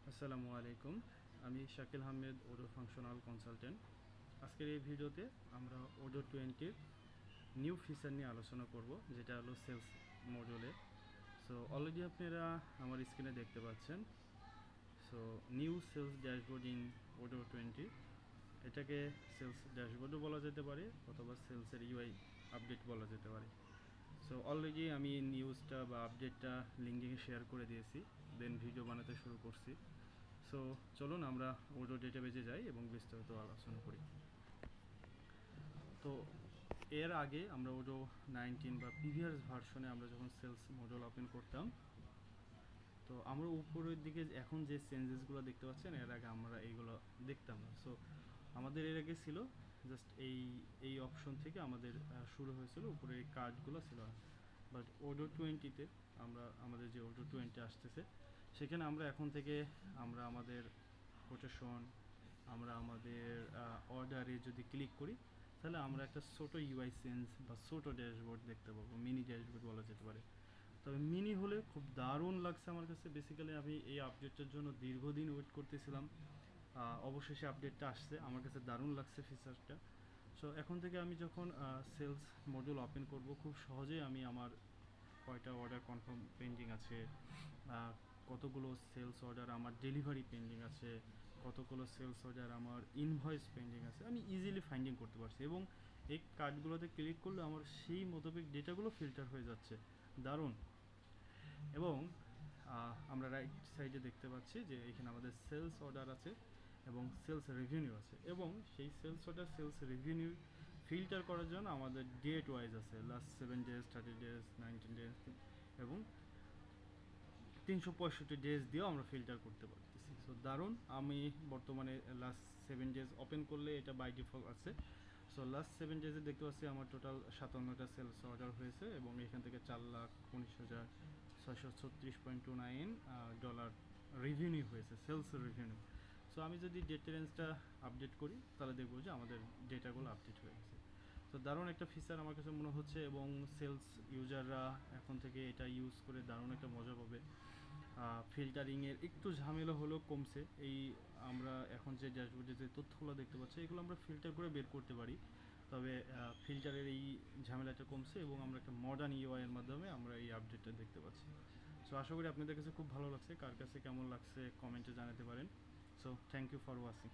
আসসালামু আলাইকুম। আমি Shakil Ahmed, Odoo functional consultant. আজকের এই ভিডিওতে আমরা ওডো 20 নিউ ফিচার নিয়ে আলোচনা করব, যেটা হলো সেলস মডিউলে। সো অলরেডি আপনারা আমার স্ক্রিনে দেখতে পাচ্ছেন। So new sales dashboard in Odoo 20, এটাকে সেলস ড্যাশবোর্ডও বলা যেতে পারে অথবা সেলসের ইউআই আপডেট বলা যেতে পারে। সো অলরেডি আমি নিউজটা বা আপডেটটা লিঙ্কে শেয়ার করে দিয়েছি, দেন ভিডিও বানাতে শুরু করছি। সো চলুন আমরা ওডো ডেটাবেজে যাই এবং বিস্তারিত আলোচনা করি। তো এর আগে আমরা ওডো 19 বা প্রিভিয়াস ভার্সনে আমরা যখন সেলস মডিউল ওপেন করতাম, তো আমরা উপরের দিকে এখন যে চেঞ্জেসগুলো দেখতে পাচ্ছেন, এর আগে আমরা এইগুলো দেখতাম না। সো আমাদের এর আগে ছিল জাস্ট এই অপশন থেকে আমাদের শুরু হয়েছিল, উপরে এই কার্ডগুলো ছিল। বাট ওডো 20-তে আমাদের যে ওডো 20 আসতেছে, সেখানে আমরা এখন থেকে আমরা আমাদের কোটেশন, আমরা আমাদের অর্ডারে যদি ক্লিক করি, তাহলে আমরা একটা ছোটো ইউআই চেঞ্জ বা ছোটো ড্যাশবোর্ড দেখতে পাবো, মিনি ড্যাশবোর্ড বলা যেতে পারে। তবে মিনি হলে খুব দারুণ লাগছে আমার কাছে। বেসিক্যালি আমি এই আপডেটটার জন্য দীর্ঘদিন ওয়েট করতেছিলাম, অবশেষে আপডেটটা আসছে। আমার কাছে দারুণ লাগছে ফিচারটা। সো এখন থেকে আমি যখন সেলস মডিউল ওপেন করব, খুব সহজেই আমি আমার কয়টা অর্ডার কনফার্ম পেন্ডিং আছে, কতগুলো সেলস অর্ডার আমার ডেলিভারি পেন্ডিং আছে, কতগুলো সেলস অর্ডার আমার ইনভয়েস পেন্ডিং আছে, আমি ইজিলি ফাইন্ডিং করতে পারছি। এবং এই কার্ডগুলোতে ক্লিক করলে আমার সেই মোতাবেক ডেটাগুলো ফিল্টার হয়ে যাচ্ছে। দারুণ। এবং আমরা রাইট সাইডে দেখতে পাচ্ছি যে এখানে আমাদের সেলস অর্ডার আছে এবং সেলস রেভিনিউ আছে, এবং সেই sales order, sales revenue filter করার জন্য আমাদের ডেট ওয়াইজ আছে, লাস্ট 7 ডেজ, 30 ডেজ, 19 ডেজ এবং 365 ডেজ দিয়েও আমরা ফিল্টার করতে পারতেছি। সো দারুণ। আমি বর্তমানে লাস্ট 7 ডেজ ওপেন করলে এটা বাই ডিফল্ট আছে। সো লাস্ট 7 ডেজে দেখতে পাচ্ছি আমার টোটাল 57টা সেলস অর্ডার হয়েছে এবং এখান থেকে 4,19,636.29 ডলার রেভিনিউ হয়েছে, সেলস রেভিনিউ। সো আমি যদি ডেটা রেঞ্জটা আপডেট করি, তাহলে দেখবো যে আমাদের ডেটাগুলো আপডেট হয়ে গেছে। তো দারুণ একটা ফিচার আমার কাছে মনে হচ্ছে, এবং সেলস ইউজাররা এখন থেকে এটা ইউজ করে দারুণ একটা মজা পাবে। ফিল্টারিংয়ের একটু ঝামেলা হলেও কমছে। আমরা এখন যে ড্যাশবোর্ডে যে তথ্যগুলো দেখতে পাচ্ছি, এগুলো আমরা ফিল্টার করে বের করতে পারি। তবে ফিল্টারের এই ঝামেলাটা কমছে এবং আমরা একটা মডার্ন ইউআই এর মাধ্যমে আমরা এই আপডেটটা দেখতে পাচ্ছি। সো আশা করি আপনাদের কাছে খুব ভালো লাগছে। কার কাছে কেমন লাগছে কমেন্টে জানাতে পারেন। So thank you for watching.